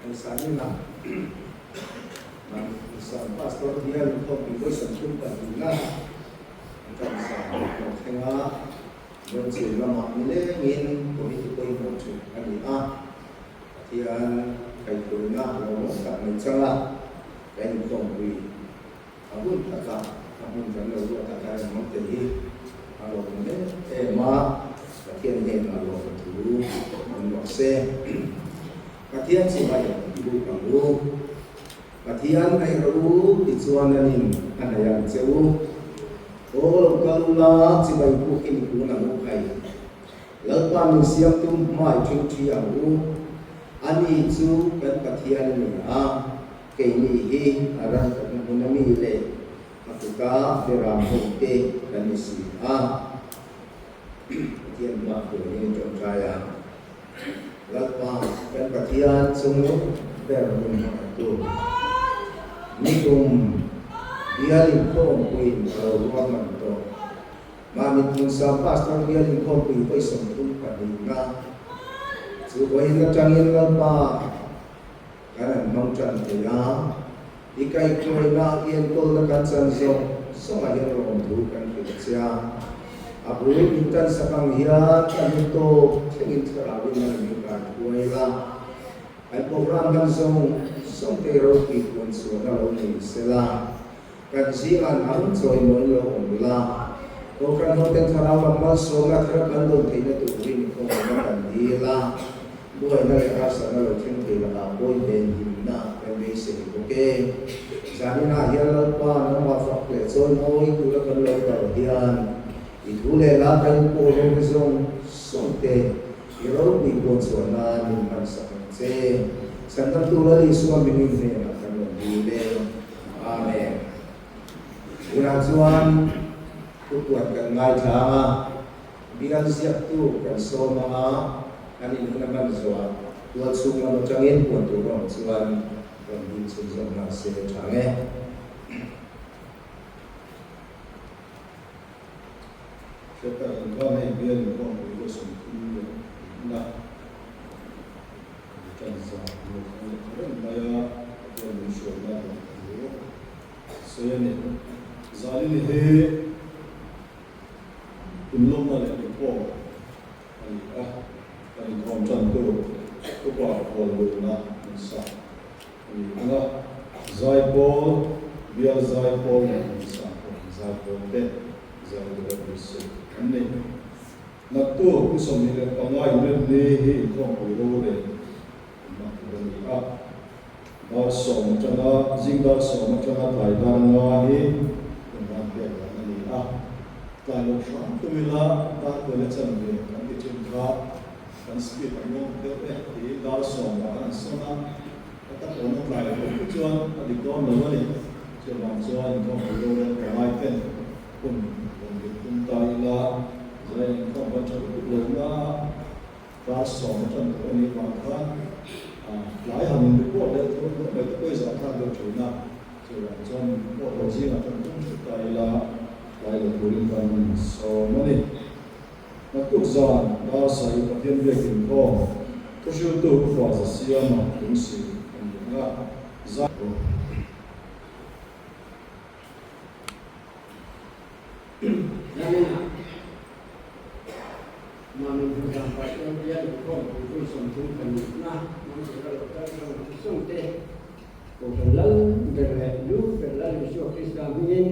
ang sabi na sa pastor dia ito pinpoy sa tunta nila ang sabi kaya doon sila makilingin kung ito po yung tiyan kay Kuna o sa nitsanga kay itong abun taka abun kang lawa taka ng magtahi alo kung ma katiyan niya alo katulo ang wakse katiyan si bayan ibu kamu katiyan ay rabu itsuananin anayan sewu o kalula si bayan po kinikuna mukay lalpa ng siyang tumay chingchiyawu ani itu kan katiyan niya kay nihi aran kamunamile matuka diramuke kanisiha katiyan ba ko ni jomjaya lalpa kan katiyan sungo berun itu nikum dialin ko kuin ruangan to mamit kung sa pastor dialin ko kuin ko isang padina Subuhin na tangin nga pa kanan mangchan kaya ikay ko'y na iyan ko na kansan so ngayon roon tukan kita siya apunin mintan sa panghiyan kan ito tingin karabin na nagmukan kuhay la ay program kan song tero pikon so na roon sila kan siyan ang so imo roon nila o kan hoten karawang maso nga terakan doon kayo na tukurin ko na kandila buhay na rasa na laging kailangapoy din na pembese okay sabi na hiyan pa ng mga fakleson o itulak ang lagay hiyan itulay lang kayo po ng isang sonte iraw ni Bonso na naman sa kanse sandang tulad isuwa binigay na kanong bile amen unang tutuan kang ngay tama bilang siya to kanso mga kanin naman soal tuan sungan macangin pun turun suan pembin sungan masih canggih kita enggak biar kau itu sempurna nak cansa orang maya yang mensyurga saya ni zalil he belum ada report Ang kontan tu, kupa kalau na sa, anga zaipol, biar zaipol sa, zaipol deh, zaipol bersih. Ane, nak tu kusomile pangai lehi kong kulo deh, nak beri ah, dah som cana, zingda som cana Thailand ngahi, nak beri ane ah, kalau sham tu mila, tak boleh cendera, kan dicinta. Kan speed ano di dar som kan sana kata ono klai ko chuan adi don no ni chuan chuan ko lo le mai ten kun tai la zai ko ba chu lo na dar som chan ko ni ma khan lai han ni ko le to le to za kha lo chu na chuan ko ho ji na chan chu tai la lai lo rin kan so ni Natukzan bahasa yang berdiam ko, kusyu tu kuasa siapa fungsi enggak zat. Mami sudah pasal dia ko itu sentuh kanina, mami sudah pasal sunte. Bukan berlalu syukur Islamin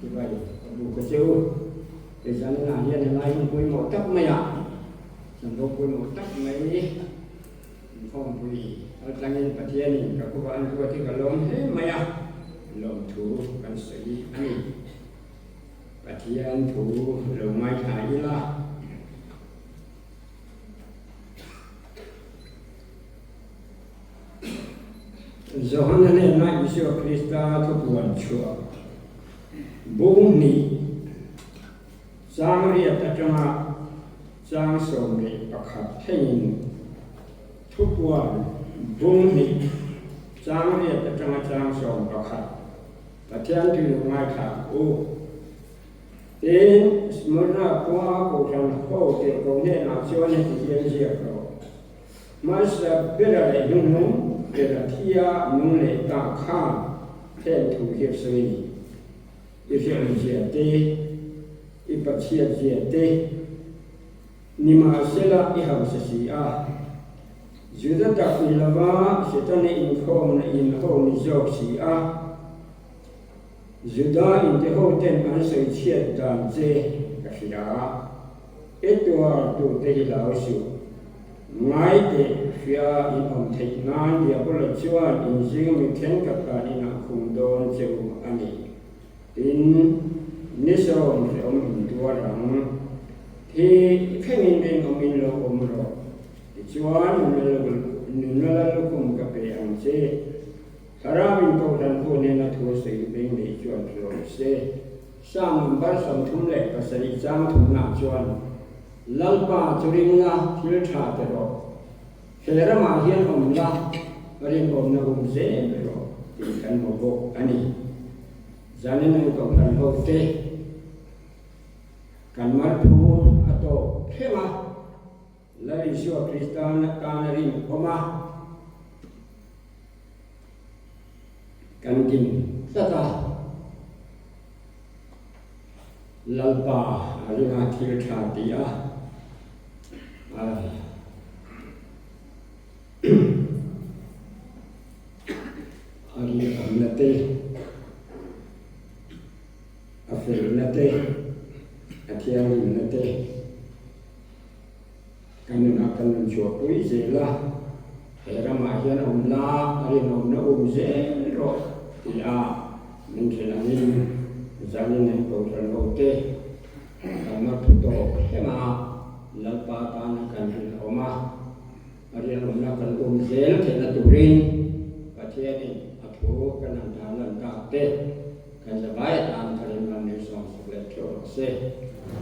dibayar abu kecil. Di sana dia lain pun mau tak maya, sampai pun mau tak maya, phong pun. Kalau tanya patian ni, kalau bahan kuat ni kalau maya, lom tu kan segi ani. Patian tu lom mai thai lah. Zohana ni nak Yesus Kristus tu buat cua, bumi. Sang ria tajama sang somri pakhat thein thupwan bungni sang ria tajama sang som pakhat pathian tu ngai tha o ten smurna kwa ko san ho te ko ne na chone ti yen sia ko mas bela le nun Kera tia nule ta kha ten tu hiệp suy y phiền chia tê y bạc chia tê nima sela y ham sasi a juda ta ni lava setane in khom na in ho ni jok si a juda in te ho ten an sei chia dan je ka sia etwa tu te lao su ngai te phía in om thei nan dia bol chuan in jing mi khen ka ka in a khum don cheu ani in nisom om tua rang thì khen in om in lo om ro ti chuan in la lo kum ka pe ang che haram ko dan ko ne na thu sei beng ni chuan ro se sam bar sam thum le ka sai chang thum na chuan lalpa churing nga thil tha te ro Hera ma hian om la rin om na ze ro ti kan mo bo ani zane na ko kan ho te kan mar thu ato khema la ri sho kristan kan rin oma kan kin tata lalpa arina thil tha ti a Ari amnate afirnate athiangnate kanuna kanun chua pui zela era ma hian omla ari no na ze ro ti a min thelanin zanin ne ko ran ote kana puto hema lalpa tan kan hin oma ari no na kan zel thela turin pathiani athu kan dalan ta te kan sabai tan kan man ne song le tro se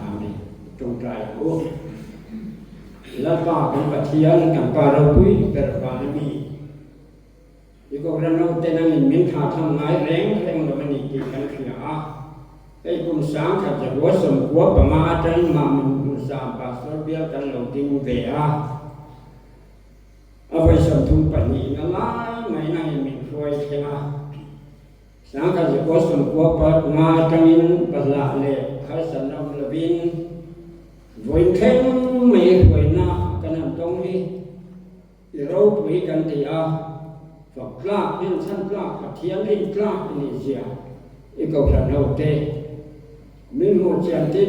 amen trong trai ko la pa kan pathian kan pa ro pui per pa ni iko ran no te nang min tha tham ngai reng lo mani ki kan khia a ei kum sang kha ja wo som ko pa ma atan ma mun sa pa so bia kan lo ting ve a avai sam thum pa ni na lai mai na min khoi thena sang ka je ko som ko pa ma tangin pa la le khai san nam lovin voin khen mai khoi na kan tong hi i ro pui kan ti a fa kla nin san kla ka thian rin kla ni sia i ko ra no te min mo chan te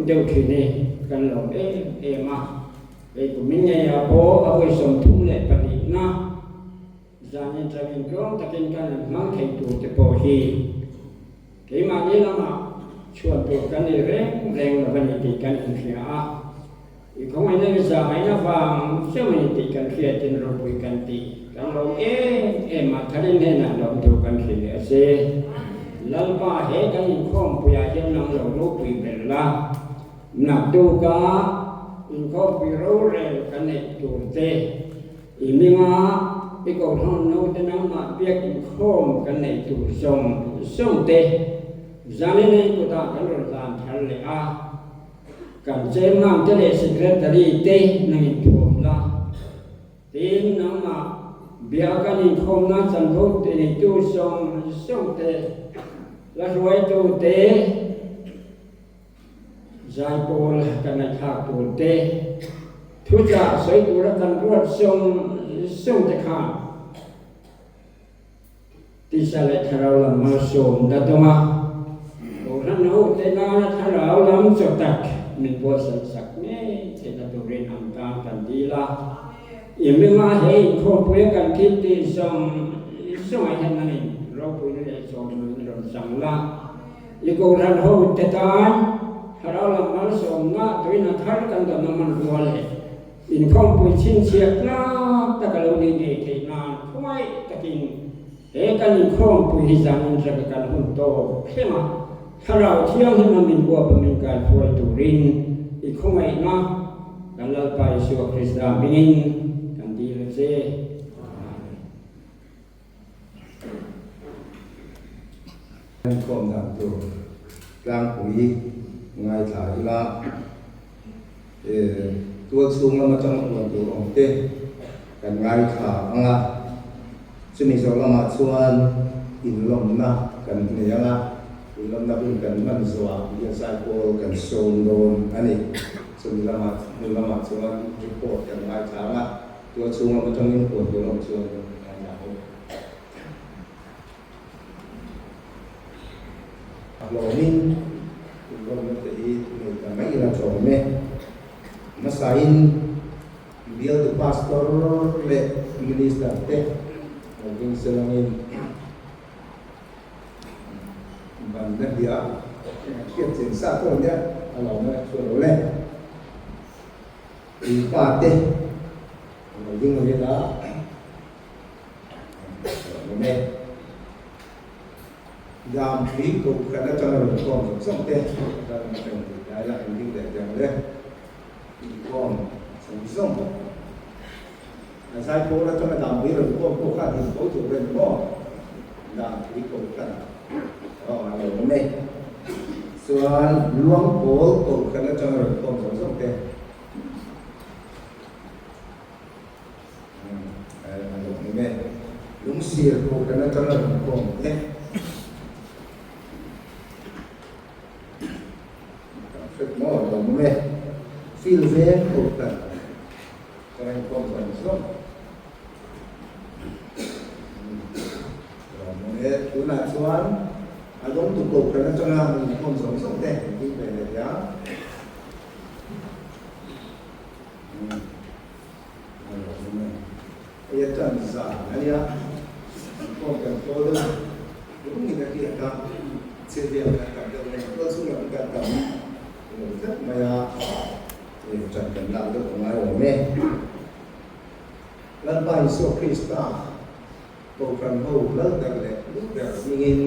deu thi ne kan lo e ma ei ku min ne ya bo avai som thum le pa ni na zanin travin kong takin kan mang thei tu te po hi ke ma ni la ma chuan to kan ni reng la ban ni kan in khia a i kong ai ne za mai na wang se mai ti kan khia tin ro pui kan ti kan lo e ma tharin ne na lo to kan khia se lalpa he kan in khom pu ya yen nang lo lo pui bel la na tu ka in khom pi ro re kan ne tu te i mi nga i ko thon no te nang ma piak in khom kan nei tu song te zane nei ko ta kan ro tan thal le a kan che nam te le secretary te nang in thom la tin nang ma bia kan in khom na chan tho te nei tu song te la roi tu te zai pol kan na thak tu te thu cha soi tu ra kan ruat song te kha ti sa le tharau lam ma som da to ma o ran no te na tharau lam chok tak min bo san sak ne te na to ren am ta kan di la i me ma he kho pu kan ki ti som ai han na ni ro pu ni le som ni ron sang la i ko ran ho te tan tharau lam ma som na to ina thar kan da na man ro le in khom pu chin chiak na ta ka lo ni ni te na khoi takin e kan in khom pu hi zang in ra kan hun to khema tharau thiang hin min bo pa min kan khoi tu rin i khomai na kan la pa Yesu Krista min kan di le se kan khom na tu klang pui ngai tha ila tua sung lama chang tuan tu ong te kan ngai kha anga ซึ่งมีส่วนละมาส่วนอินลมนะกันเนี่ยนะอินลมนะเป็นกันมันสว่างยังใส่โพกันโซนโดนอันนี้ซึ่งละมาส่วนรีพอร์ตอย่างไรถามว่าตัวช่วงมันต้องมีผลตัวลมช่วงอย่างไรเรานี่เราไม่ได้ไม่ไม่เราชมไหมมาใส่dia tu pastor le minister teh mungkin selangin bandar dia kiat sensa tu dia kalau nak suruh le ipat teh mungkin dia dah mungkin jam itu kerana cara berkom sampai dalam macam dia mungkin dia jangan le kom song sai phố đã cho mày làm biết rồi cô khác thì cô chủ bên có làm cái cô cần đó là điều này soal luang phố cô cần cho rồi cô sống sống thế là điều này đúng xìa cô cần cho rồi cô thế rất mỏi điều này feel về cô cần cho nên cô sống sống tu nak soal agong tukok kerana jangan konsum teh di bawah ya. Ia tanza, ia kongkan kodo. Ini nak dia tak sedia nak dengan konsumen kita. Kita maya ini jangan nak tu pengaruh orang. Lepas Yesus Kristus program baru dan ingin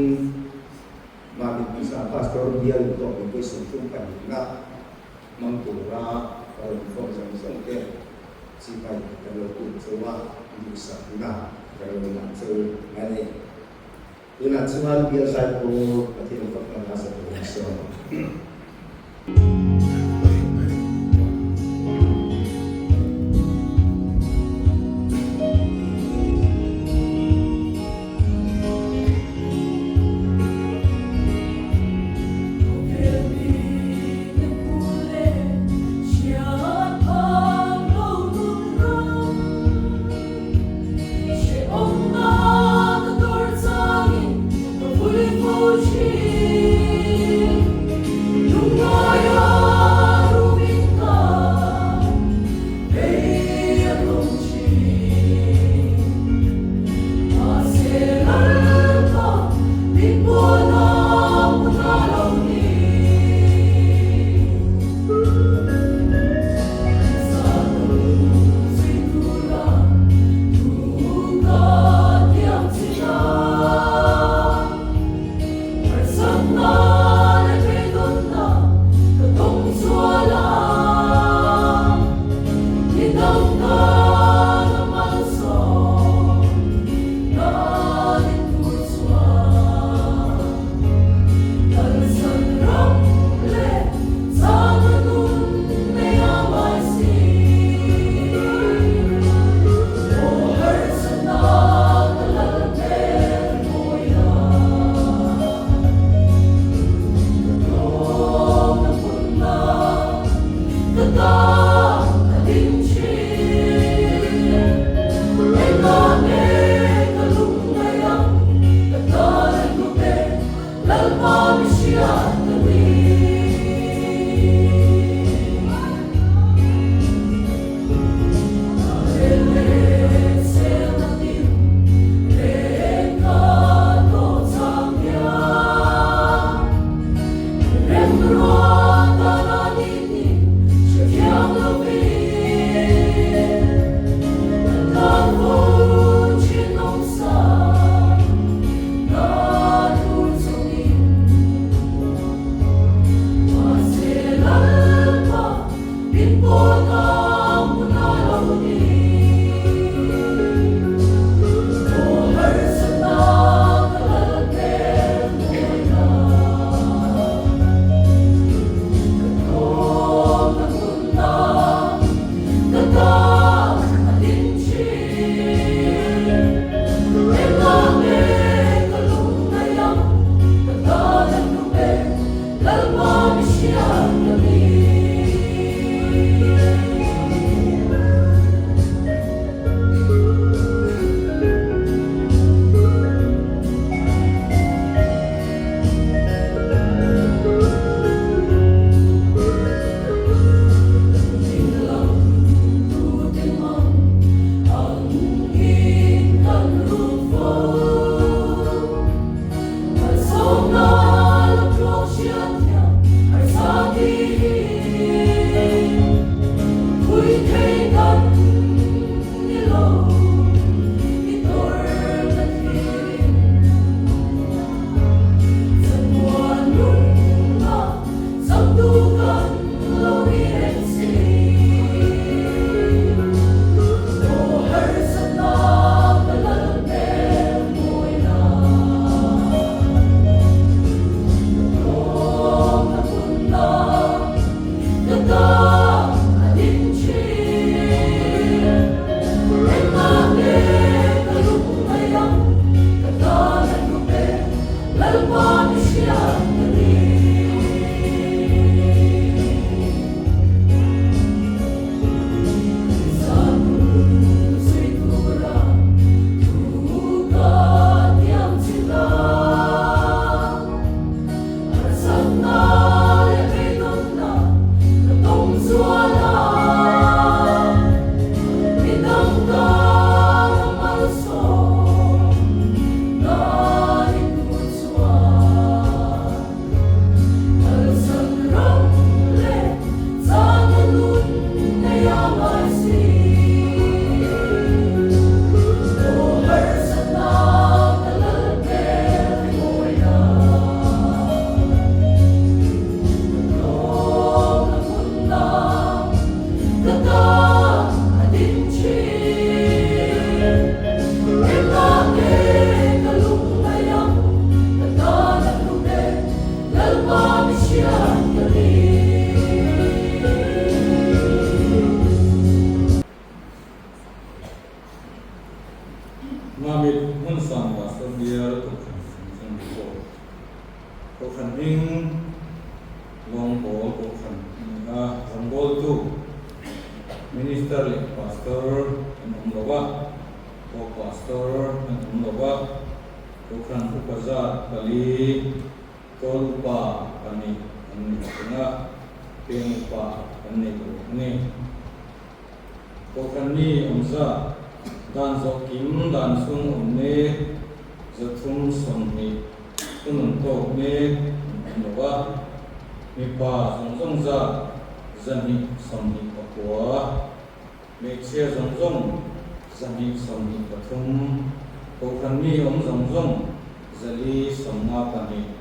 mari bisa pastor dia untuk mempersembahkan nak mengkurang informasi ke sipai kalau pun semua bisa nak kalau nak ini dengan semua biasa pun hati untuk merasa bersyukur. Nung ngayon มามิดหุ่นสามว่าสเบียร์ตุขันสังโกตุขันหิงลองโบตุขันรังโบตุมินิสเตอร์เลพาสเตอร์อันนั้นว่าโอพาสเตอร์อันนั้นว่าตุขันอุปจาร์บาลีโตลุปาอันนี้นะเพียงปาอันนี้ตุนี่ตุขันนี้อันซะdan zokim dan sung umne zathum somni tunun to me nowa mi pa zong za zani somni pakwa me che zong zani somni pathum ko khanni zong zali somna pani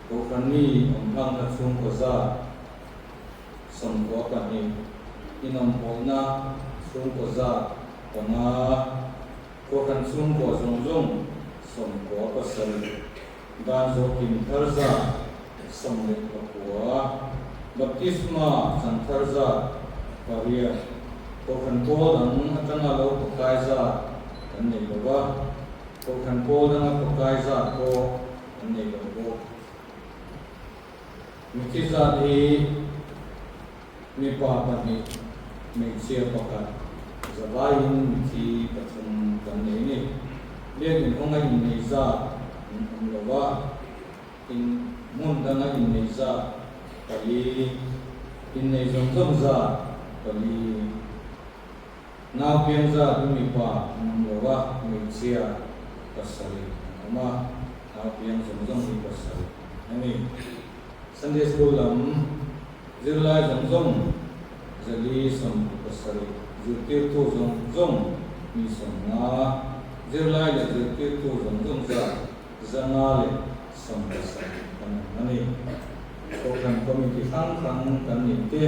ko khanni lang na chung ko za som ko pani inom polna chung ko za Kona ko kan sum ko zong som ko pasal dan zo kim tharza som le ko baptisma san tharza paria ko kan ko dang atanga lo ko kaisa kan nei ba ko kan ko dang ko kaisa ko kan nei ba mitiza ni mi pa pa ni me sia pa ka zabayin ti pathum kanene len onga in neiza umlowa in mundana in neiza kali in neizom za kali na pianza dumipa umlowa mechia pasari ama na pianza zom pasari ani Sunday school zirla zom zali som pasari zirtir tu zong mi som na zirlai le zirtir tu zong za zanga le som sa ani ko kan committee kan ni te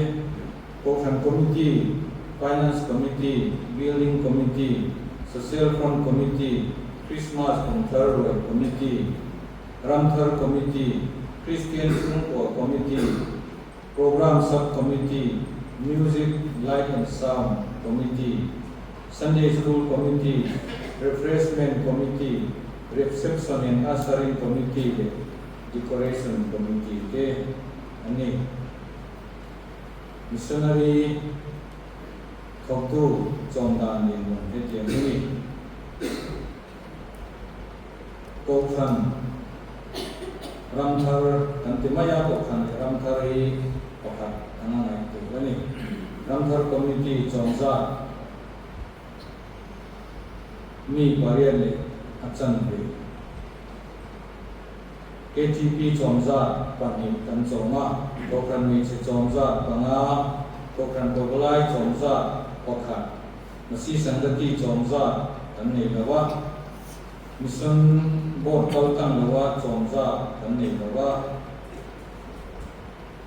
ko kan committee finance committee building committee social fund committee Christmas control committee ramthar committee Christian Sungko committee program sub committee music light and sound committee, Sunday school committee, refreshment committee, reception and ushering committee, decoration committee, ani missionary khawtu chomdan din he tiamni kokhan ramthar antimaya kokhan ramthari kokhan anangai ani Ramthar committee chongza mi pariale achan be KTP chongza pani tan choma kokran mi che chongza panga kokran koglai chongza kokha masi sangati chongza tan nei lawa mission board kaltang lawa chongza tan nei lawa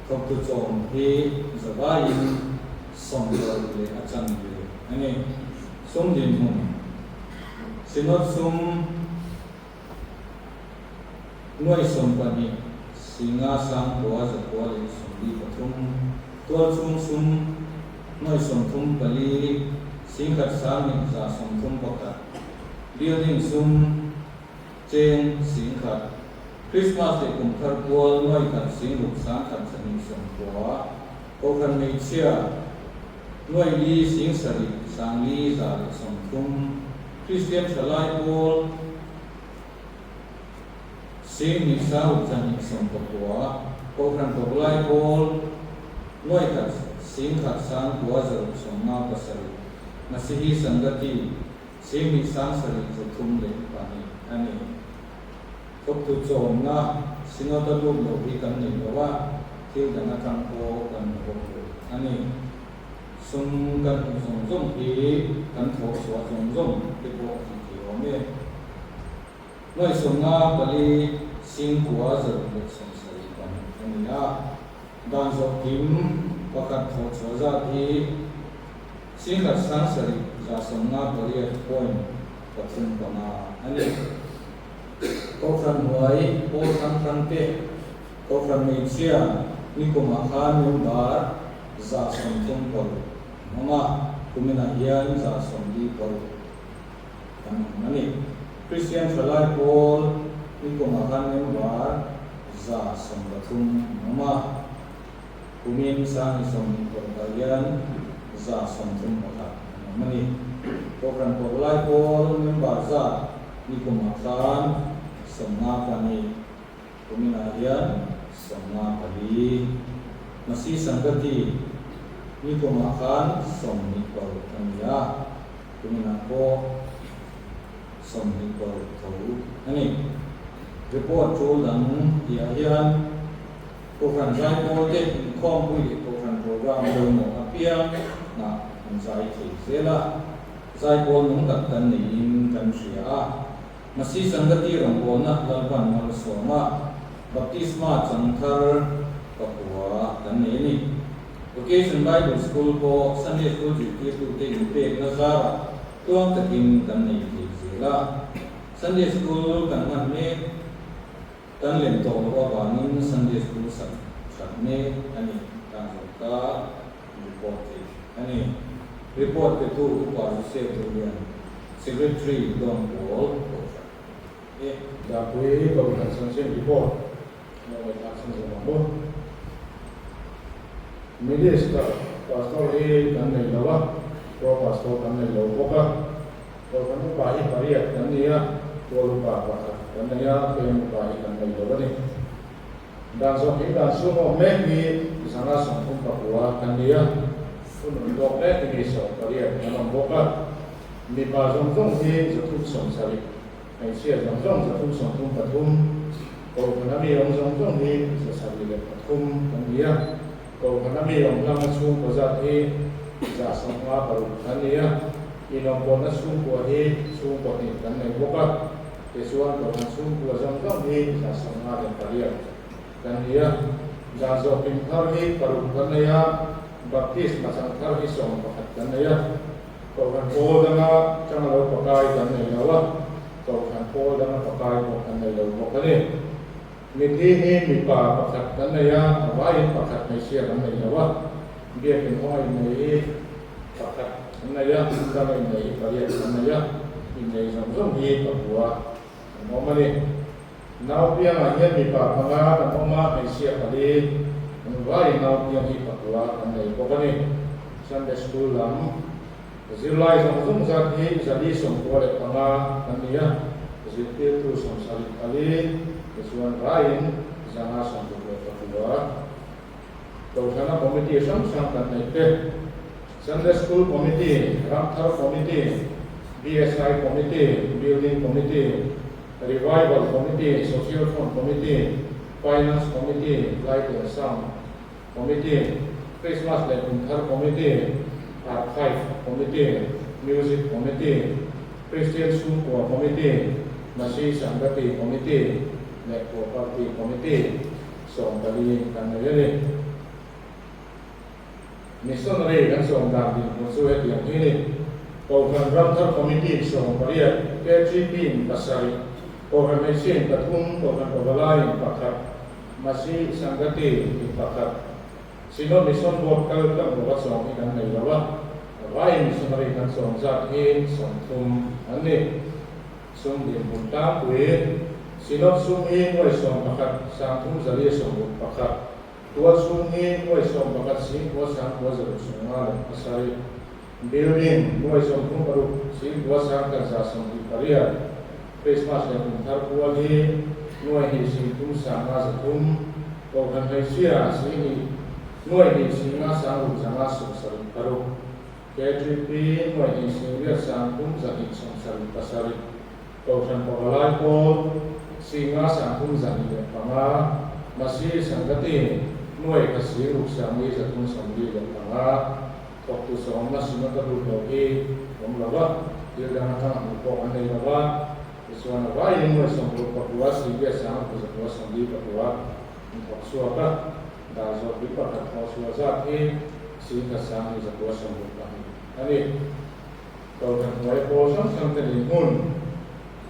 koktu chong he zabayin som le achan le ani som din hum sinot sum noi som pani singa sang boa za boa le som di pathum to sum noi som thum pali singkat sang ni za som thum paka building sum chen singkat Christmas le kum thar bol noi kat sing ruk sang kat sani som boa ko kan nei chia Noi li sing sari sang li za som thum Christian chalai bol sing ni sa utan ni som pakwa ko kan toblai bol noi kat sing khat sang bua za som na pasari nasihi sangati sing ni sang sari zo thum le pani ani kop tu chom na sinota lu lo bi kan ni wa thil dana kan ko kan ko ani sung kan zong hi kan tho so zong te ko ki o me noi sung nga bali sing kwa za le song sari kan ani ya dan zo kim pakat tho so za hi sing ka sang sari za sung nga bali point pathum pana ani ko khan huai ko sang te ko khan me chia ni ko ma khan mu bar za som thum pol mama kumina hian za som di pol kan mani Christian Chalai Paul ni ko makan member za som pathum mama kumin sang som korbayan za som thum mata mani program Chalai Paul member za ni ko makan som na pani kumin arian som na pali masih sanggati ni ko makan som ni ko tanya kumin ako som ni ko thau ani report chu lang ya hian program zai ko te khom pui program program lo mo apia na an zai thi zela zai ko nung tak tan ni in kan ria masi sangati rang ko na lalban mal soma baptisma changthar kapua kan ni Vocation Bible School ko Sunday School ji tu te pe na zara tuang takin kan ni thi zela Sunday School kan man me kan lem to ko ba nin Sunday School sak me ani kan ka report ani report ke tu ko se tu dia secretary don Paul da pui ko kan sanction report no ta sanction mo minister pastor e kan nei lawa ko pastor kan nei lo ko ka ko kan ba hi pariat kan nia ko lu pa pa kan nia ke mu ba hi kan nei lo ni dan so hi dan so mo me ni sana song pum pa wa kan nia kun do le ni so pariat kan mo ka mi pa jong jong hi zo tu song sari ai sia jong jong zo tu song tum pa tum ko kan mi jong jong hi zo sari le pa tum kan nia ko kana mi ong lang su ko za thi za sam wa paru khania inom bon na su ko hi su ko ni kan nei boka te suan ko na su ko jang jang hi za sam wa le paria kan dia za zo pin thar hi paru khania baptist ma sang thar hi som pakhat kan dia ko kan ko danga chang lo pakai kan nei lawa ko kan ko danga pakai ko kan nei lo boka ni mi thi hi mi pa pakhat kan nei ya vai pakhat nei sia kan nei lawa bia ken hoi nei pakhat kan nei ya kan nei paria kan nei ya in nei jong jong hi pa bua mo ma ni nau pia ma hian mi pa panga kan oma nei sia kali vai nau pia hi pa bua kan nei boka ni Sunday School lam zilai jong jong za hi jadi som ko le panga kan nei ya zipir tu som sali kali kesuan lain jangan sampai kedua. Kalau sana komite sam kan naik Sunday School Committee, Ramthar Committee, BSI Committee, Building Committee, Revival Committee, Social Fund Committee, Finance Committee, Light and Sound Committee, Christmas Ramthar Committee, Archive Committee, Music Committee, Christian School Committee, Masih Sanggati Committee, Network Party Committee, so kali kan ni missionary kan so dan di musuh yang ini program Ramthar Committee so kali KGP pasal organisasi patung program lain pakat masih sanggati pakat sino mission board kalau tak buat so kan ni lawa lain missionary kan so zat in so tum ani sum di punta kue sinot sumi ngoi som pakat sangtum zali som pakat tua sumi ngoi som pakat sing ko sang ko zali sunga asari building ngoi som tum paru sing ko sang kan sa som di paria Christmas yang tar ko ni ngoi hi sing tum sama sa tum ko kan hai sia sing ngoi hi sing ma sang ru sama so sari paru KGP ngoi hi sing ria sang tum zali som sari pasari ko kan pagalai ko singa sangkum zani le panga masih sanggati nuai kasih ruk sangi zatun sambi le panga waktu sama singa terus lagi lawa dia dah nak buka andai lawa sesuatu apa yang nuai sanggup Papua sih biasa Papua sambi Papua untuk suaka dah so bipa kat suaka ini singa sangi Papua sambi kami ini kalau kan nuai posan sampai limun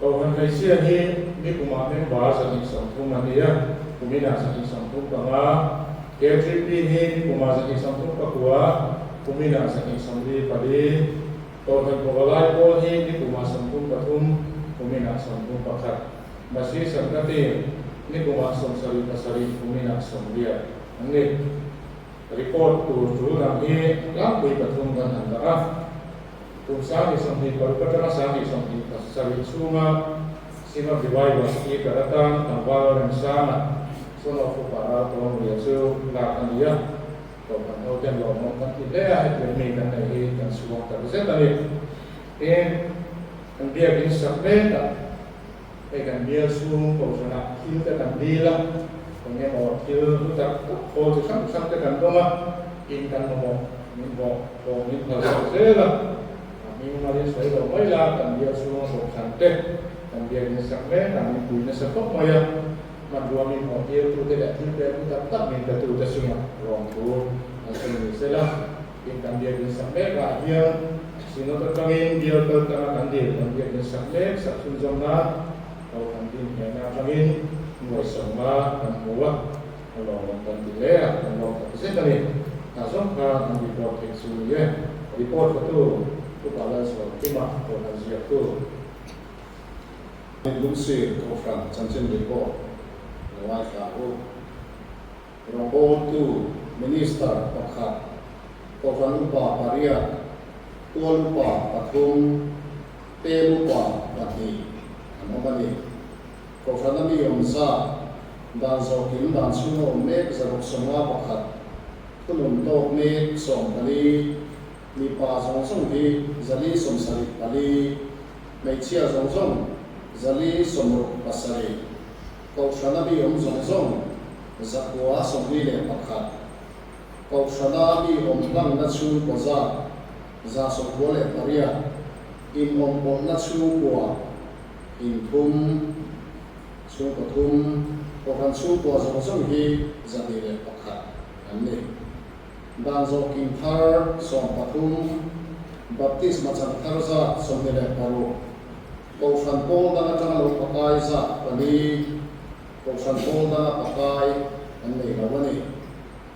kalau kan Malaysia ni kumain bahasa ni sampu mania kumina sa sampu panga KGP ni kumasa ni sampu Papua kumina sa sambi padi kalau kan Pagalai ko ni kumasa sampu patum kumina som pakat masih seperti ini kuma som sari pasari kumina som dia ini report tu nami lampu patungan antara sami som di perkara sami som di pasari sunga sima diwai wasi karatan tambal dan sana sono para tolong dia su lakan dia topan hotel lo montan idea itu ni kan ini kan semua terus tadi kan dia bin sabda kan dia su ko sana kita kan bila punya mau kita tak ko tu sampai kan doma kan mau ni kalau saya ni mari saya lo mai lah kan dia su ko santai kan dia bin sabda kan ni punya sebab maya madua min mau dia tu tidak kita tak minta tu semua orang tu asal selah kan dia bin sabda dia sino terkawin dia terkena dia bin sabda sabun zaman kalau nanti yana kawin mulai sama dan buat kalau nonton dilea kalau tak tadi langsung kan report itu ya report itu kepala soal timah atau hasil itu Lucy Kofran Chanchen report lewat kau report tu minister pakat Kofran lupa paria tua lupa patung te lupa pati apa ni Kofran ni omsa dan zokin dan suno mek zarok semua pakat tulung tok mek som kali ni pa song song di zali som sari kali mai chia song song zali som pasari Kofran ni om song song zakwa som ni le pakat Kofran ni om lang na chu baza za som bole paria in om om na chu kwa in thum su pathum Kofran su kwa song hi zati le pakat anni dan zo king thar som pathum baptis macam tharza som le paru Kofran pol da tang lo pakai za pani Kofran pol da pakai anni rawani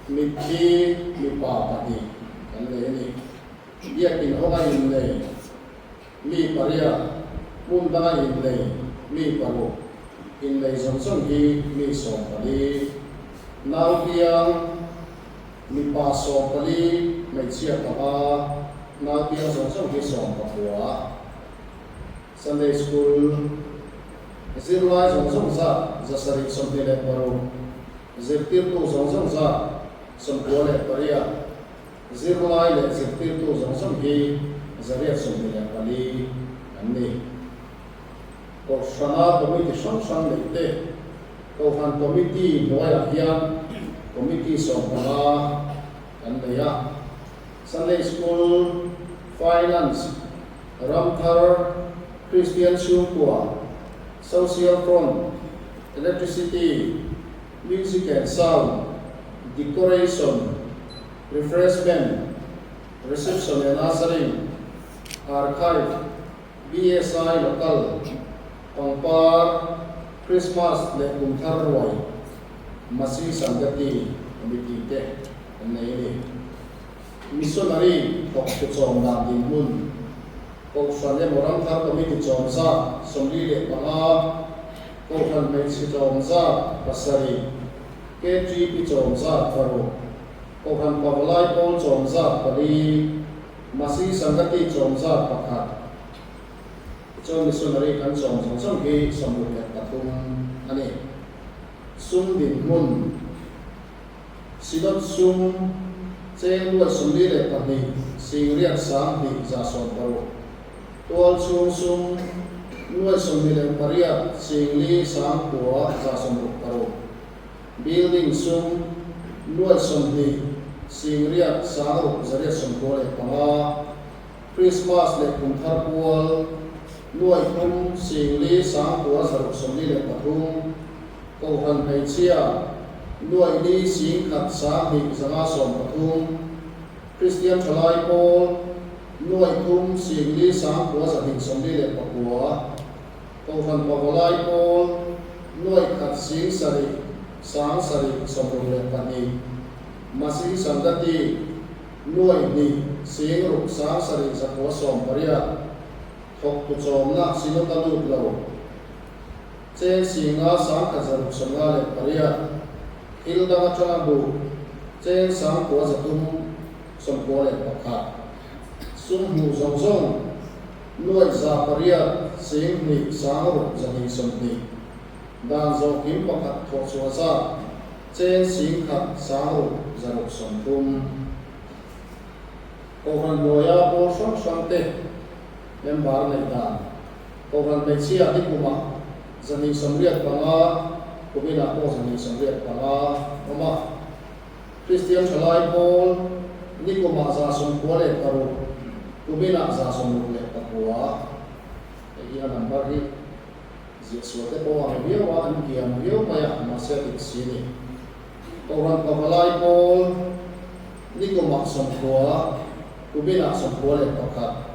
mithi mi pa pati anni ni dia kin hoga in nei mi paria mun da in nei mi paru in lei zong zong hi mi som pali nau piang mi pa som pali mai chia ta ba nau piang zong zong hi som pa hua Sunday school zirlai zong zong za sarik som le paru zirtir tu zong zong za som ko le paria zirlai le zirtir tu zong zong hi zaria som le pali anni Kofran committee sang lete Kofran committee noya hian committee somala andeya Sunday school finance ramthar Christian Shukwa social front electricity music and sound decoration refreshment reception and answering archive BSI local pangpar Christmas le kumthar roi masi sangati committee te nei missionary tok chom na din mun Kofran le moram thar committee chom sa somli le panga Kofran me si chom sa pasari KG pi chom sa faro Kofran pawlai pol chom sa pali masi sangati chom sa pakhat John missionary kan song ki samut patung ani sum din mun sidot sum cheng lu sumli le pani singriat sam di za son paru tol sum lu sumli le paria singli sam kwa za son paru building sum lu sumli singriat sang zaria som ko le panga Christmas le kumthar kual nuai thum singli sang kwa zaruk somli le pathum Kofran phei chia nuai li sing khat sa hi zanga som pathum Christian thalai pol nuai thum singli sang kwa zaruk somli le pakwa Kofran pawlai pol nuai khat sing sari sang sari somru le pani masi sangati nuai ni sing ruk sang sari zakwa som paria kok tu chom na sino ta lu lo chen singa sang ka zaru songa le paria il da chana bu chen sang ko za tum som ko le pakha sum mu zong zong nuai za paria sing ni sang ro za ni som ni dan zo kim pakha tho so sa chen sing khat sang ro za ro som tum Koran loya po sang te member nei dan Koran be sia ti kuma zani samriat panga kumina po zani samriat panga mama Christian chalai pol ni kuma za som pole karu kumina za som le pakwa ia number hi Yesus te po ang bio wa an kiam bio maya masa sini Koran kapalai pol ni kuma som kwa Kubina sompo le pakhat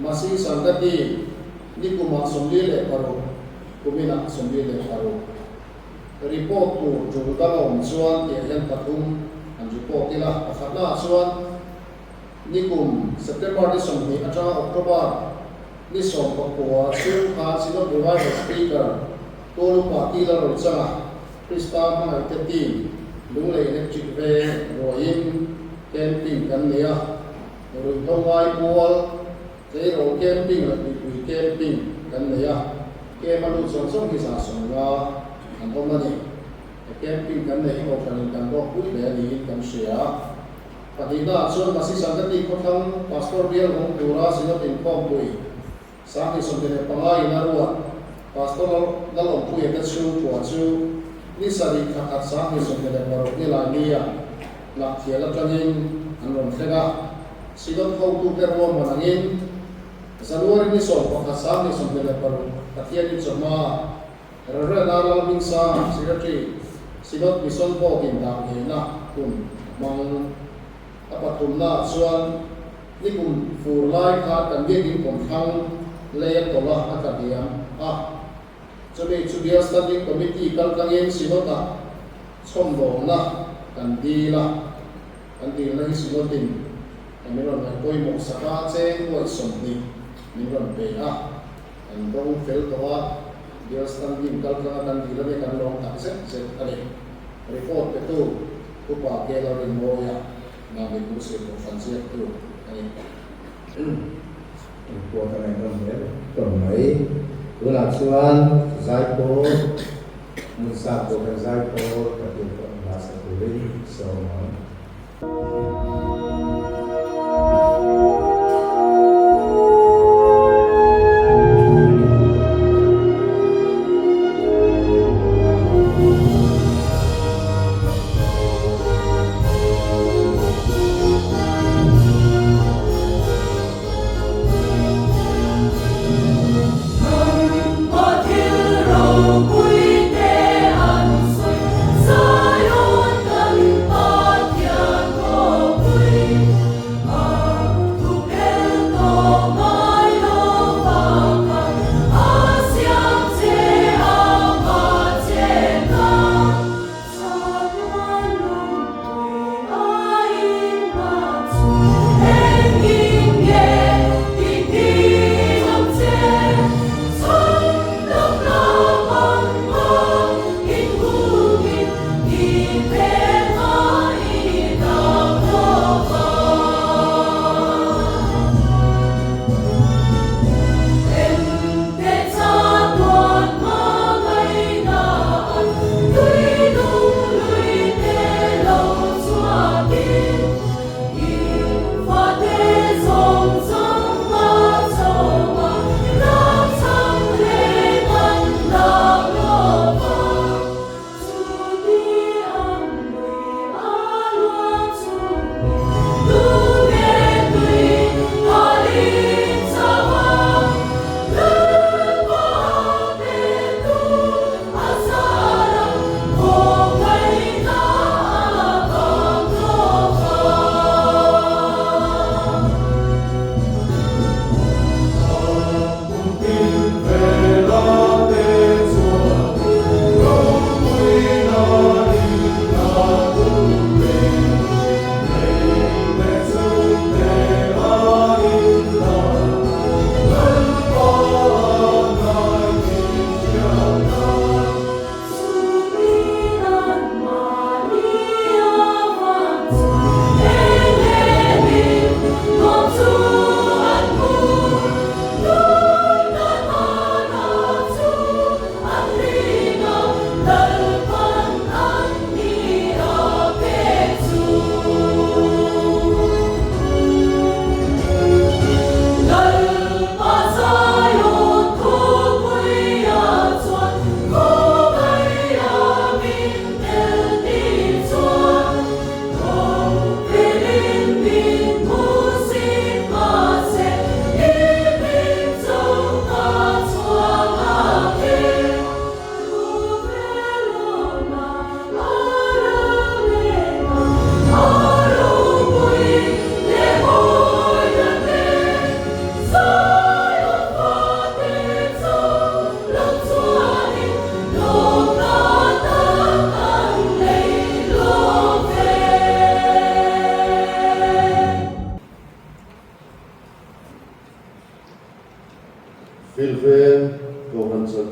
masi sangati ni kuma somli le paru kubina somli le paru report tu judang chuan te yan patum an report ila pakhatna chuan ni kum September ni somni acha October ni som pakwa chu kha sino buwai speaker tolu party la ro changa Krista ma te ti lungle electric ve roin camping kan nia rồi thông qua bùa thế rồi camping là bị camping cái này à cái mà lúc sống sống thì sao sống ra anh không nói camping cái này có phần cần có quý để đi cần sửa và thì đó cho mà sĩ sản cái có thằng pastor biar không đủ ra xin được inform quý sáng thì sống thì bằng ai na ruột pastor đã làm quý cái chú của chú ní sa đi khát sáng thì sống thì bằng cái là gì à là thiệt là cho nên anh làm thế nào Sidon kau tu terwo manangin Januari ni so pakasam ni sombele paru Katian ni cuma Rara naral mingsa Secretary Sidon bison po bintang na Kum mang Apa tumna suan Ni kum furlai ka Tanggih din kumhang Layak tolah akadiyam Jadi Sudia Standing Committee Kalkangin Sidon ta Sombong na Kandila Kandila ni Sidon din Miron na koi mo saka che koi somni miron pe an dong fel towa dia standing kal ka dan dilane kan long tak se ale report pe tu ku pa ke la rin mo ya na be ku se ko fan se tu ani của cái này còn mấy cứ là chuan giải phố một sao của cái giải phố và từ còn là sẽ từ đi sau đó Zion,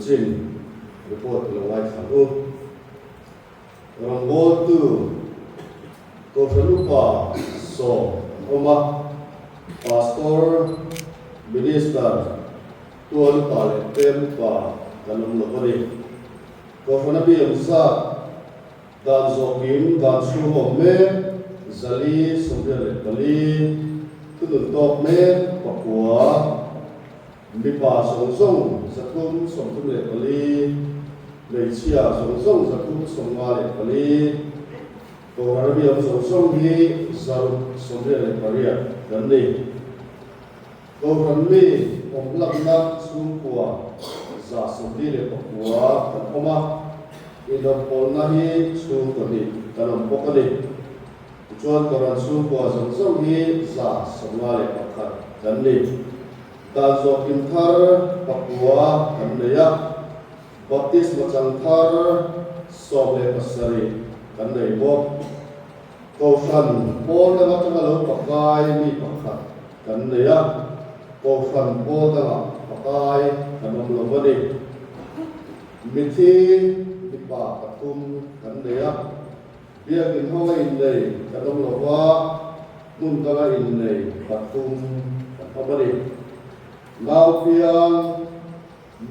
sin report lo wai khalu rangol tu ko falupa so oma pastor minister tuan pale tempa kanum lo kori ko fanabi amsa dan zokim dan suho me zali somdele bali tudun top me pakua mipa song zakum somtum le bali leichia song zakum somwa le bali ko fanabi am song hi zaru somdele paria dan ni ko fanabi omlakna sumkua za somdi le pakua kan oma idom polna hi sum ko ni kanam pokani chuan koran sum ko zong hi za somwa le pakhat kan ni ta zo kim thar pakua kan neya baptis macang thar sobe pasari kan nei bo ko fan pol na matanga lo pakai mi pakhat kan neya ko fan pol na pakai kanam lo bani mithi pa patum kan neya bia kin hoga in nei kanam lo wa mun ka in nei patum kan bani lau piang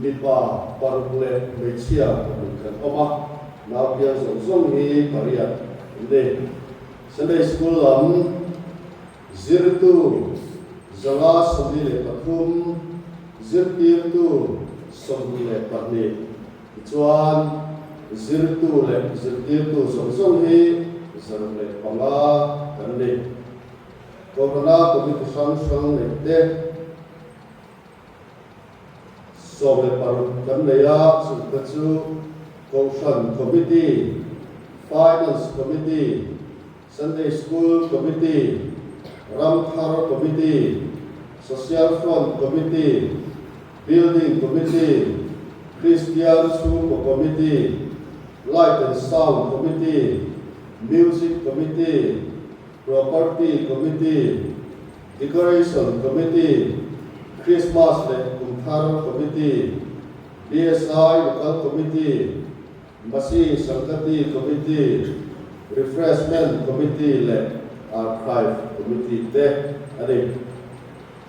mipa parule mechia kan oma lau piang song hi paria inde Sunday school lam zirtu zala somile patum zirtu somile patni chuan zirtu song hi zarule panga kanni korona covid sang le te sobe paru kanneya sukatsu koshan committee finance committee Sunday school committee ramthar committee social fund committee building committee Christian school committee light and sound committee music committee property committee decoration committee Christmas le kumthar committee DSI local committee Masi Sankati committee refreshment committee le archive committee te ani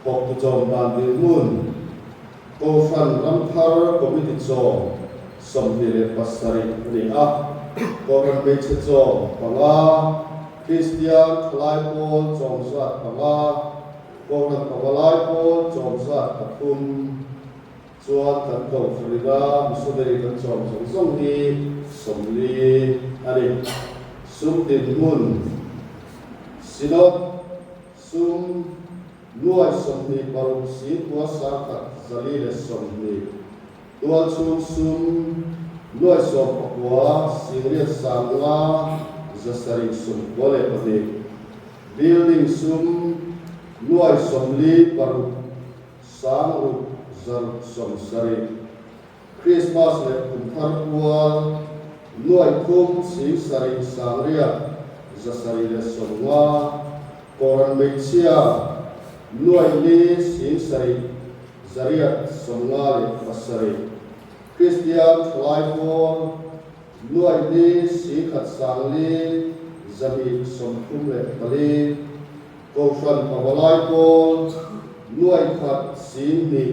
hok tu chom dan di mun ko fan ramthar committee chom somdi le pasari ni a ko ran be che chom panga Christian thlai pol chom sat panga ko ran pawalai pol chom sat pathum chuan kan ko frida misodei kan chom song hi somli ani sum tin mun sinot sum nuai somni paru si tua sarkat zali le somni tua chung sum nuai som pakwa singria sangla zasari sum bole pade building sum nuai somli paru sangru zar som sari Christmas le kumthar kual nuai kum sing sari sangria zasari le somwa koran mechia nuai li sing sari zaria somwa le pasari Christian thlaipol nuai li sing khat sangli zabi somthum le pali koshan pawalai pol nuai khat sing ni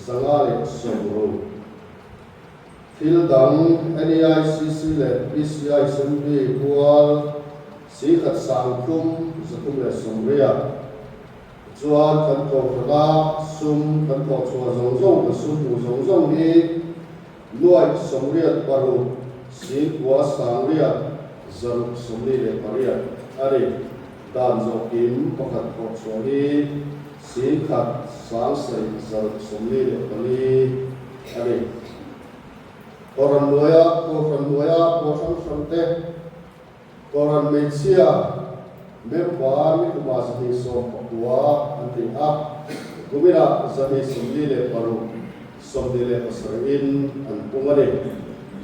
zangale somro Hildang NEICC le PCI Assembly Kual Sikhat Sangkum Zakum le Somria Chuan kan ko khada sum kan ko chua zong ka sum bu zong ni nuai somria paru sikwa sangria zaru somri le paria ari dan zokim pakhat ko chori sikhat sang sai zaru somri le pali ari koran loya ko sam samte koran mechia membar mi kuma sahi som pakwa anti a gumira sahi somli le paru somli le pasrin an pungare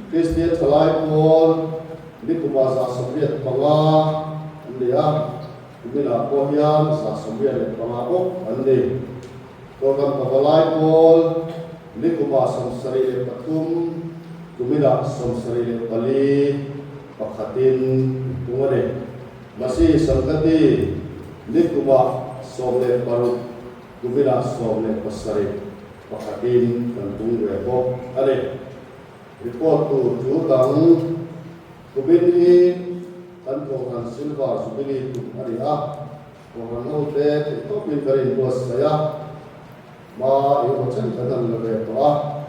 Christian thalai pol mi kuma sa somriat panga andia gumira pohyan sa somriat le panga ko ande koran pawalai pol Nikuma Somsari le Patum Tumida Somsari le Pali Pakhatin Tungare Masi Sangkati Nikuma Somle Paru Tumida Somle Pasari Pakhatin Kantung Rebo Are Report to Jutang Kubini Kantoran Silva Subili Tumaria Orang Note Topin Karin Bos saya Ma Ibu Chen Kanan Lebe Toa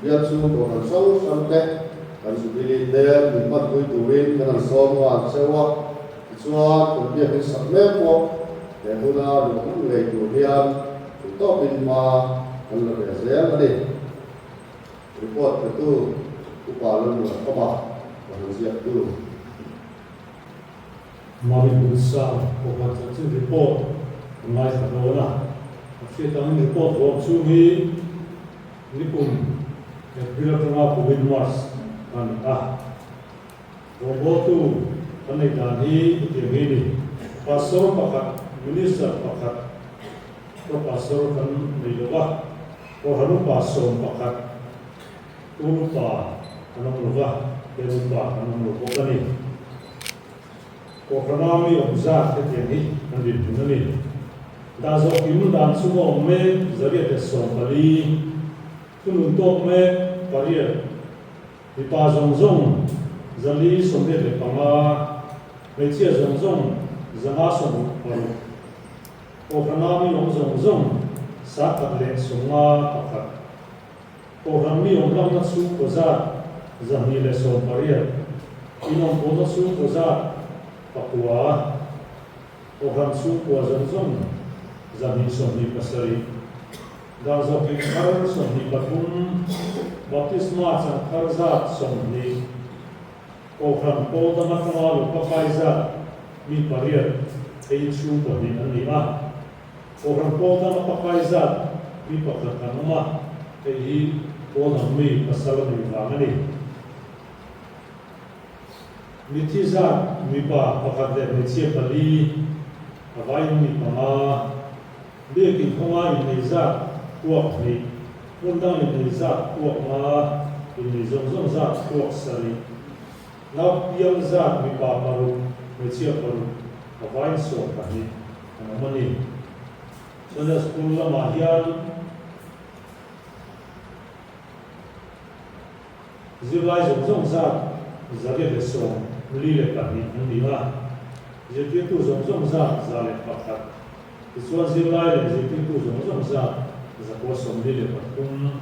Biar Su Orang Song Sampai Kan Subili Der Bimat Kui Turin Kanan Som Wan Sewa Iswa Kubiak Isak Mepo Tehuna Dukang Lei Turian Topin Ma Kan Lebe Saya Madi Report itu Upalun Koma Orang Siap dulu Mari berusaha membaca report mengenai saudara. Saya tahu report orang suhi ini pun bila pernah COVID Mars kan robot tu penegani yang ini pasal pakat minister pakat pasal kan dilupa orang pasal pakat lupa kan lupa ni Kokanami obzat ketiani nanti tunani. Dazo kimu dan sumo me zaria teso bali tununtok me paria di pazongzong zali somde le pama mecia zongzong zama som paru. Kokanami zongzong sakat le songa pakat. Kokanami onglam su kozat zami le som paria. Inom kodo su kozat Papua Orang Suku Azamzong Zami Somni Pasari Dazo Kikar Somni Patum Baptisma Sangkarzat Somni Orang Polda Makamalu Papaizat Mi Pariat Ein Suku Ni Anima Orang Polda Papaizat Mi Pakakanuma Ei Polda Mi Pasalan Vangani Mitizat mipa pakade mecia pali avain mi pama bekin honga inizat kuak ni undang inizat kuak ma inizong zat kuak sari na piang zat mipa paru mecia paru avain so pani amani sada sekolah mahian zilai zong zat zaria beso Lile kami mendilah. Jadi itu zong zat zalet pakat. Isuan zilai dan jadi itu zong zat zakosong lile patung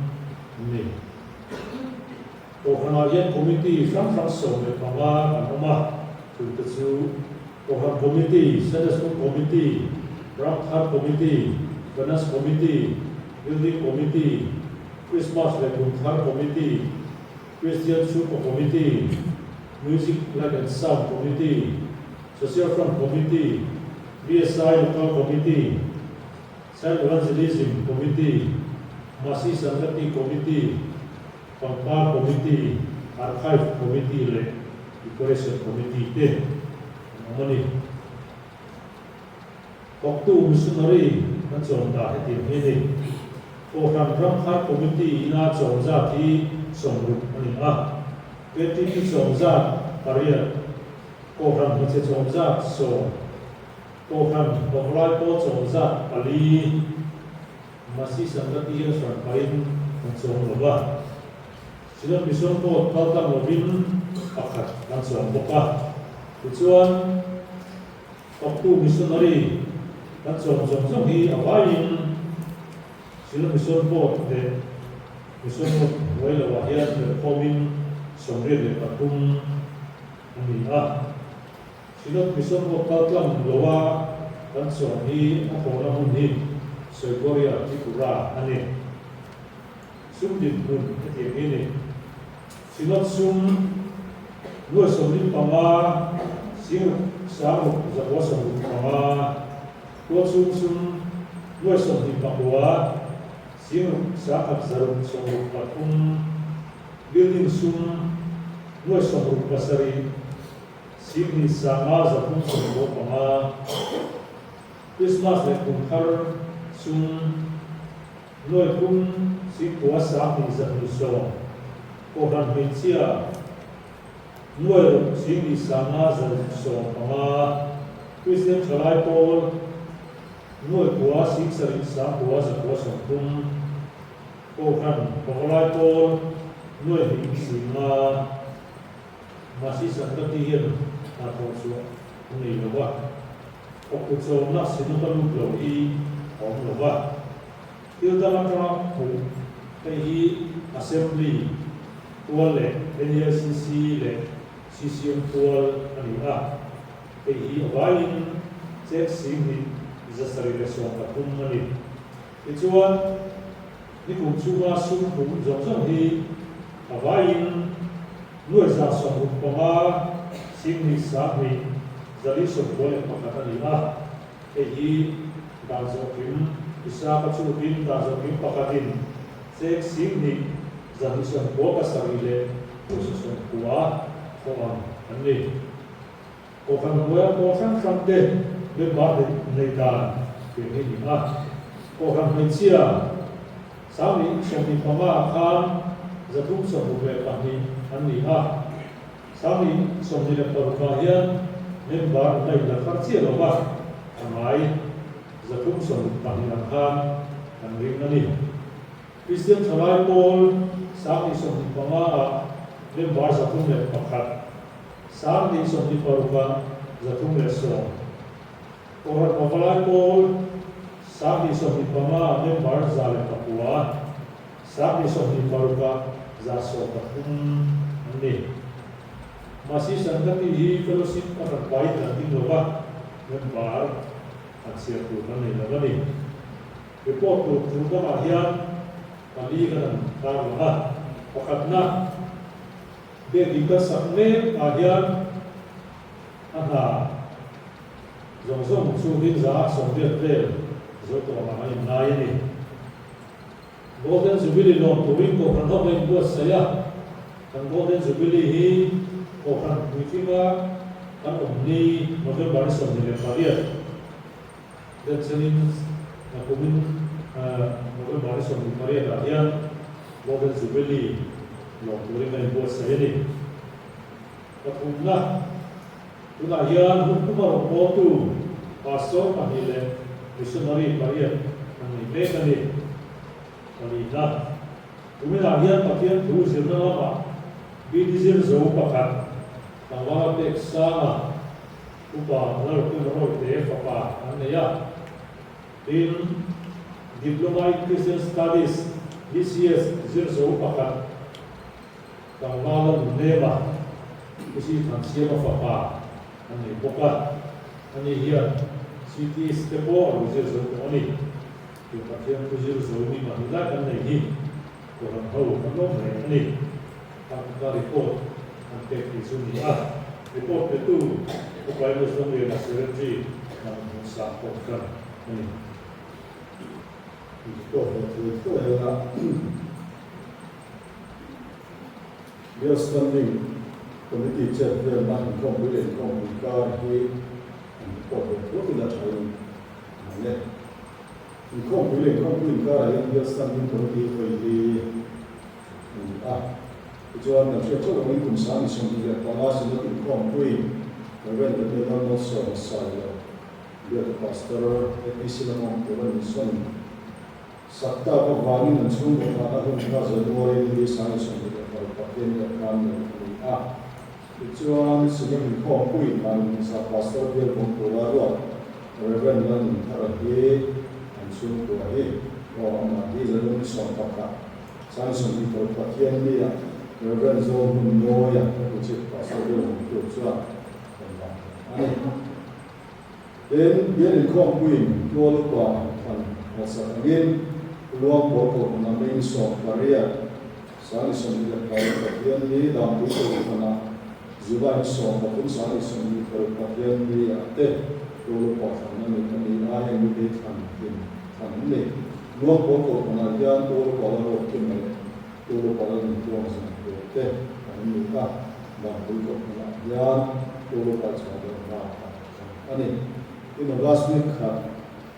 ni. Orang yang komiti sang song le pama pama tu orang komiti sedes komiti rakhat komiti ganas komiti building komiti Christmas le kunthar komiti Christian Super komiti Music Light and Sound Committee, Social Front Committee, BSI Local Committee, Self Evangelism Committee, Masih Sangati Committee, Pangkal Committee, Archive Committee, Decoration Committee, Mani. Waktu missionary kan contoh ini, Program Ramkar Committee ina contoh di Somruk ini Ketika somzat paria program macam somzat so program pengelola po somzat pali masih sangat dia serpain langsung lebah sudah mission po kaltang lebih akat langsung buka tujuan waktu missionary langsung hi awain sudah mission po de mission po wala wahyat komin Somri le patum ni Silot mission ko tatlang lawa kan sohi ako na munhi Segoria tikura ani sumdin pun ketiak ini Silot sum dua somri pama sing samu zakwa somri pama dua sum dua somri pakwa sing sakat zarum somri patum building sum dua somruk pasari sini sama zapun somruk pama Christmas le kunkhar sum noi kun สิปัวสามนี่จะมีสองก็หันไปเชียหน่วยสิ่งที่สามารถจะสองมาคริสเตียนชลายโพลหน่วยปัวสิ่งสิ่งสามปัวจะปัวสองทุ่มก็หันชลายโพลหน่วยหิ่งสิ่งมาสิสังกัดที่เห็นอาทองชัวนี่หรือว่าอกโจมนักสินค้าลูกเหล่านี้ของหรือว่าที่ตลาดเราผูกไปที่ assembly ตัวเล็ก NLCC เล็ก CCM ตัวอันนี้ไปที่วายน์เจ็ดสิ่งนี้จะสร้างเรื่องส่งกับคุณมันนี่อีกส่วนนี่ผมชูมาสุ่มผมจงที่วายน์ด้วยจะส่งผมมาสิ่งนี้สักนี้จะได้ส่งตัวเล็กมากันนี่ไปที่ดาวส่งพิมพ์อิสระปัจจุบันดาวส่งพิมพ์ปกติเซ็กสิ่งนี้จะได้ส่งตัวกับสารีเล็กผู้ส่งตัวของอันนี้ก็ฟังว่าพอฟังฟังเด็กเรื่องบ้านในการเป็นให้ดีก็ฟังไม่เชื่อสามีส่งพิมพ์มาคำจะทุกส่งบุญแบบนี้อันนี้สามีส่งในปรุการยันเรื่องบ้านในหลักการเชื่อหรือว่าทำไมจะทุกส่งบุญแบบนี้อันนี้นั่นนี่คริสเตียนชลายโพลสามีส่งพิมพ์มาเรื่องบ้านจะทุกแบบประคัดสามีส่งในปรุการจะทุกแบบส่งโอรัตชลายโพลสามีส่งพิมพ์มาเรื่องบ้านจะเล็กกว่าสามีส่งในปรุการจะส่งกับคุณนี่มาสิสังกัดที่เฟลโลชิพกับไปนั่นที่เราว่าเรื่องบาร์อันเสียตัวนั่นเองแล้วนี่ไปพบตัวถึงก็มาเฮียนมาลีกันตามว่าประคับนะเด็กที่ก็สักเล่มาเฮียนอันน่ะจงส่งสู่ดินจ้าส่งเดือดเร็วจงตัวมาให้นายนี่Golden Jubilee Long Touring ko kan ho main buat saya kan Golden Jubilee hi ko kan wikiga kan omni November som ni leparia dan senin na kumin November som ni paria radian Golden Jubilee Long Touring main buat saya ni kapunna tuna hian hukumar potu pastor panile missionary paria ni bekani Kalida, kami lagi pakai tu zirna apa? Bidizir jauh pakai, tawar teksa, upah lalu kita deh apa? Ane ya, in diploma Christian Studies, BCS zir jauh pakai, tawar neba, usi tansi apa? Ane buka, ane ya, city stepo zir jauh ni. Kita kian tujur zomi mahila kan lagi orang tahu kan lo ni tak report antek di sini report itu upaya muslim dia nasihatji dan mensampaikan ini itu adalah dia standing committee chair dia nak komplain komunikasi report itu tidak tahu mana komplain ka yang dia standing committee foi chuan na che cho ngi kum sa ni som dia pala sin in komplain when the day no so sai dia pastor episilon ko ni son sakta ko wani nan chung ko ta ko ka zo doi ni sa ni som dia par paten ya kan ni chuan sin in komplain man sa pastor dia ko la ro reverend nan tharahi sun ko he o ma di zalun som pakka san som di ko pathian ni ya reverend zo mun no ya ko chi pastor yo to chua ani den yen ko kuin to lo kwa kan asa again luang ko ko na main so paria san som di ko pathian ni dam bu ko na zuban so ko san som di ko pathian ni ya te to lo kwa na ni na ya ni de kanอันนี้ล้วนโปรโตขนาดยานตัวก่อนเราขึ้นมาตัวก่อนเราตัวมันตัวเต้อันนี้ก็บางตัวขนาดยานตัวก่อนจะมาอันนี้ที่เราลักษณะขาด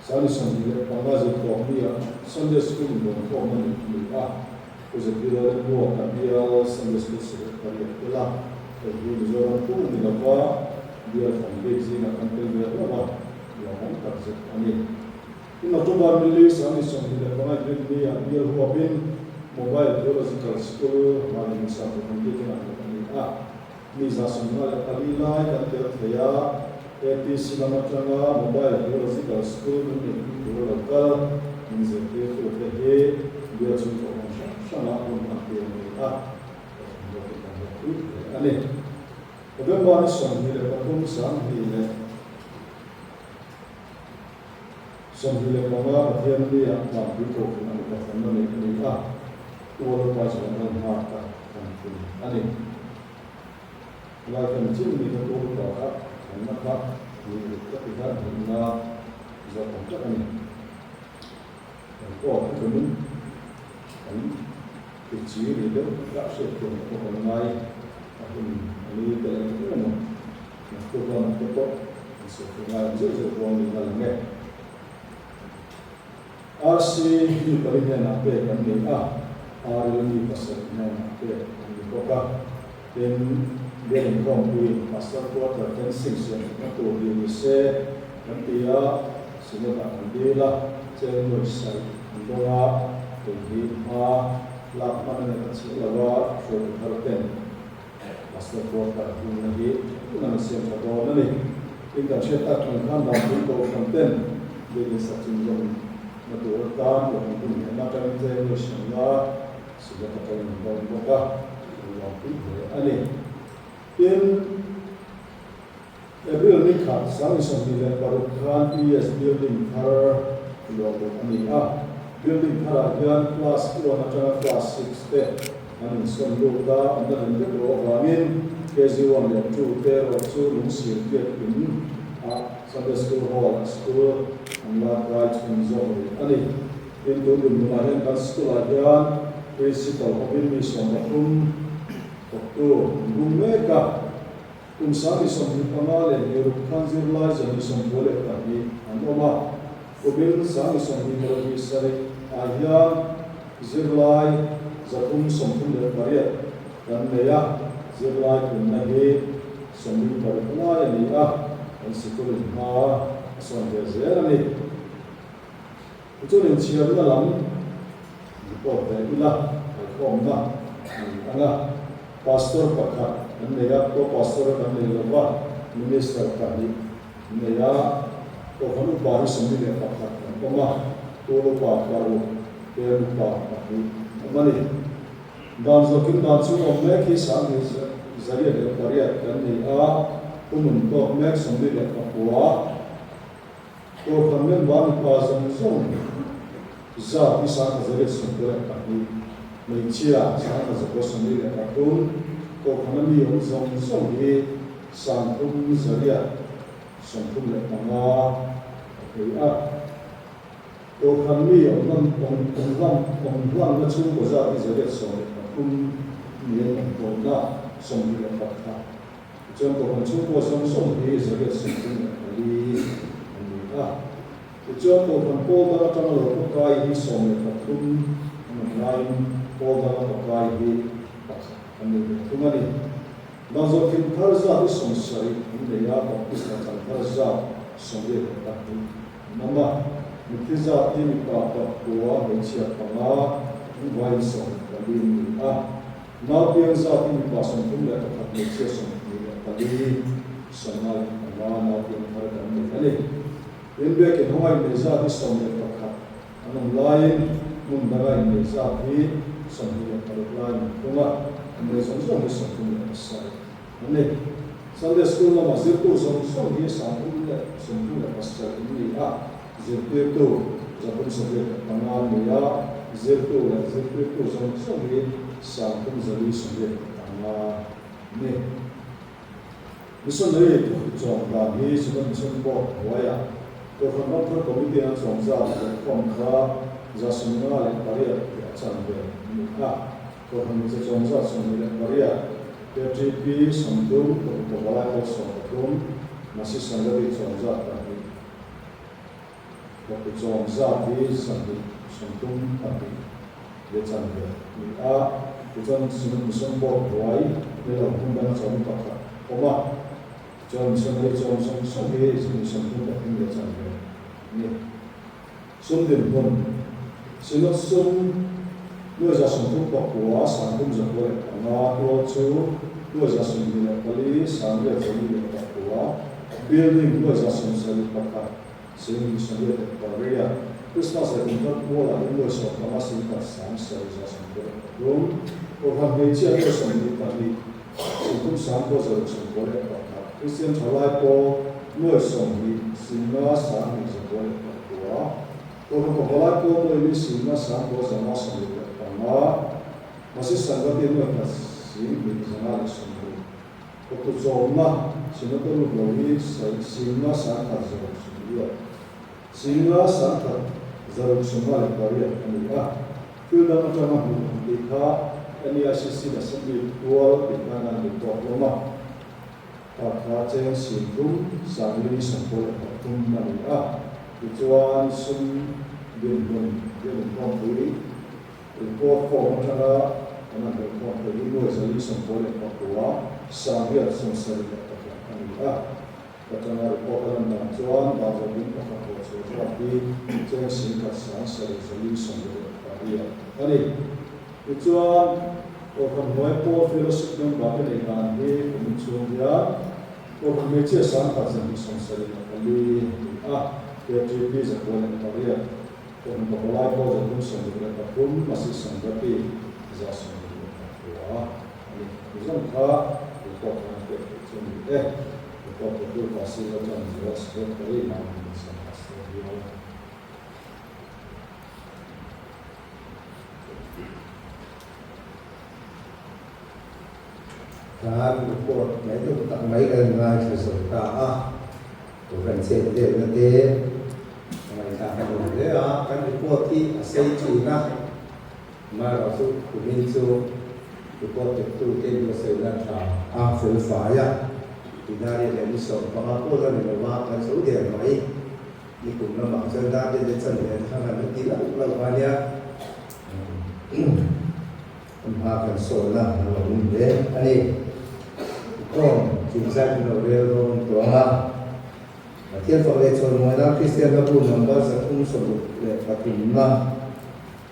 Sani Sunday le pangazi ko mia Sunday school mo ko mani ni uze pira mo ka bia Sunday school se kari ela e ni zo ko ni la pa bia from bezi na kantel be la ya han ka se ani in October mili Sani Sunday le pangazi ni ya bia ho bin mobile theological school mani ni sa ko ni na ni ni za sunna le kali lai kantel thaya APC Lamatranga Mobile Theological School ni local in the field of the day we are to shana on the ani November ni son ni le patum sam ni le son ni le mama athiam ni a ma bi ko na ka fana ni ni to lo pa so na ma ka ani la kan chin ni to ko ka maka ni ketika na zakon ini ko kemun ani kecil itu tak sesuatu orang lain aku ini dalam itu mana aku dalam itu sesuatu lain sesuatu orang dalamnya arsi ini berinya nape kami hari ini pasarnya nape kami kota dan Then from we pastor quarter ten six to the se nantia sinota andela cheno sai andora to ha la mana na chilawa so harten pastor quarter unagi una se do nani inda cheta kan kan da to content de satin jom na to ta ko kun na ta cheno shanga sinota ta no boka ani in April ni khat Sami Sunday Parukhan PS building thar logo ani building thar yan class 1 atara class 6 te ani sonlo da andar ni ko wangin KG1 le 2 te ro chu lung sil ke in Sunday school hall school amla right in zone ani in to dum na hen kan school yan principal obin mi somakum Okto Gumeka Sami Sunday Panale Europe Kanzirlize and some bullet Tahi and Oma Obin Sami Sunday Marabi Sari Aya Zirlai Zakum Somtum de Maria dan Meya Zirlai Kunagi Sunday Parapana and and Sikul Ha Sunday Zerani Itu yang siap dalam report dari ilah Komna Anga Pastor Pakha, Naya ko pastor kami lewa minister kami, Naya ko kanu baru sembilan Pakha, Koma tolo baru perupa kami, Mani dan zokin dan semua mereka sami zariat daripada kami untuk mereka sembilan Pakha, ko kami baru pasang zon, zat bisa zariat sembilan kami. Mencia sana sebuah sendiri apapun, kau kena lihat zong-zong sangkum zaria, sangkum lepanga, kau kena lihat orang macam bazar zaria sore, apapun ni orang sangkum lepanga. Jangan kau macam zong-zong zaria sangkum lepanga. Jangan kau kau dalam lokal kai sore, apapun lain Polda pakai di kami kemari. Nazo kim karza di sonsari ini ya baptis macam karza songye tapi nama mutiza ini apa kuah mencia panga wine song kali ini nabi yang saat ini pasang pun dah dapat mencia songye kali sangat nabi yang harga kali ini bekin hawai meza di songye pakai anam lain mundarai meza di Sunday Parukhan, kuma Amazon Sunday Pasai. Ane Sunday School nama zirku Sunday Sunday Pasai ini zirku tu Japun Sunday Pangal ya zirku Sunday Sangkum Zali Sunday Pangal ne. Misalnya itu jom lagi sudah bo waya. Kalau nak komite yang jomza komka zasunga le paria canbe. Kalau kami seconza sumile Maria, PTP sambung kepala kosong masih sangat diconza tadi. บอกจงซาที่สันติสันตุมตัดเดือดจันเดือดมีจนสิ่งที่สมบูรณ์ไว้ในหลังคุณดังสอนตัดเพราะว่าจนสิ่งที่จงสมบูรณ์สิ่งที่สมบูรณ์ตัดเดือดจันเดือดนี่สมเด็จคนสิ่งที่สมด้วยจะสมบูรณ์ปักหัวสังคมจะเปิดมาตัวชูด้วยจะสมบูรณ์ผลิตสังเกตสมบูรณ์ปักหัว building ด้วยจะสมบูรณ์ปักหัวสิ่งที่สมบูรณ์ปักเรียคริสต์มาสเป็นต้นโมลาด้วยสมบูรณ์สิ่งที่สามเสรีจะสมบูรณ์รวมโอกาสในเชื่อด้วยสมบูรณ์ผลิตสิ่งที่สามก็จะสมบูรณ์ปักหัวคริสเตียนชาวไร่โปด้วยสมบูรณ์สิ่งที่สามจะสมบูรณ์ปักหัวโอกาสของชาวไร่โปด้วยสิ่งที่สามก็จะมาสมบูรณ์masih sangat ini masih bisa sembuh. Waktu zona, sini tu lebih singa sangat jauh sembuh. Singa sangat jauh sembuh lepas ini. Kita macam kita ini asisi dasar dua kita nanti lama. Kita ceng sintum sambil sembuh lepas ini. Tujuan bin komplit. Report form cara ana report dari dua jali sempol Papua sambil sensor Papua. Kata report dalam tujuan bahwa bin Papua sesuatu yang singkat sensor jali sempol Papua. Ani tujuan orang mereka filosofi yang baca dengan ini muncul dia orang mereka sangat jali sensor Papua. PTP sekolah Papua. Kung mapalay ko sa kung sa mga kapun, masisang gabi sa sa mga kapwa. Isang ka, ito ka na ito ito kasi ito ang Diyos ko kayo namin sa kasya. Kan report na ito tak may nga sa sulta bukan sendiri nanti kan reportที่ใช้ชื่อนะมาเราสุขุมินซูreport itu kan berseberangan filfaya tidak ada misal pengakuan dari bapak Saudi Arabia di kumpulan bangsa dan di sana karena tidak lawannya makan solar lawan deh ani kon cinta novel doa Tiada fakir soal mana Kristian aku nampak satu sebut lepatunlah,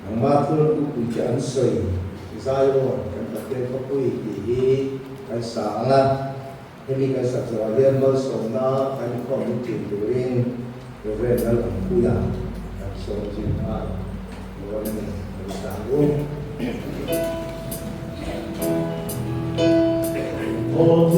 nampak tu ujian soi, Israel kan fakir fakui ini kan salah, ini kan satu alian bersona kan komitin during November bulan kan sojina, bukan bertanggung. Oh,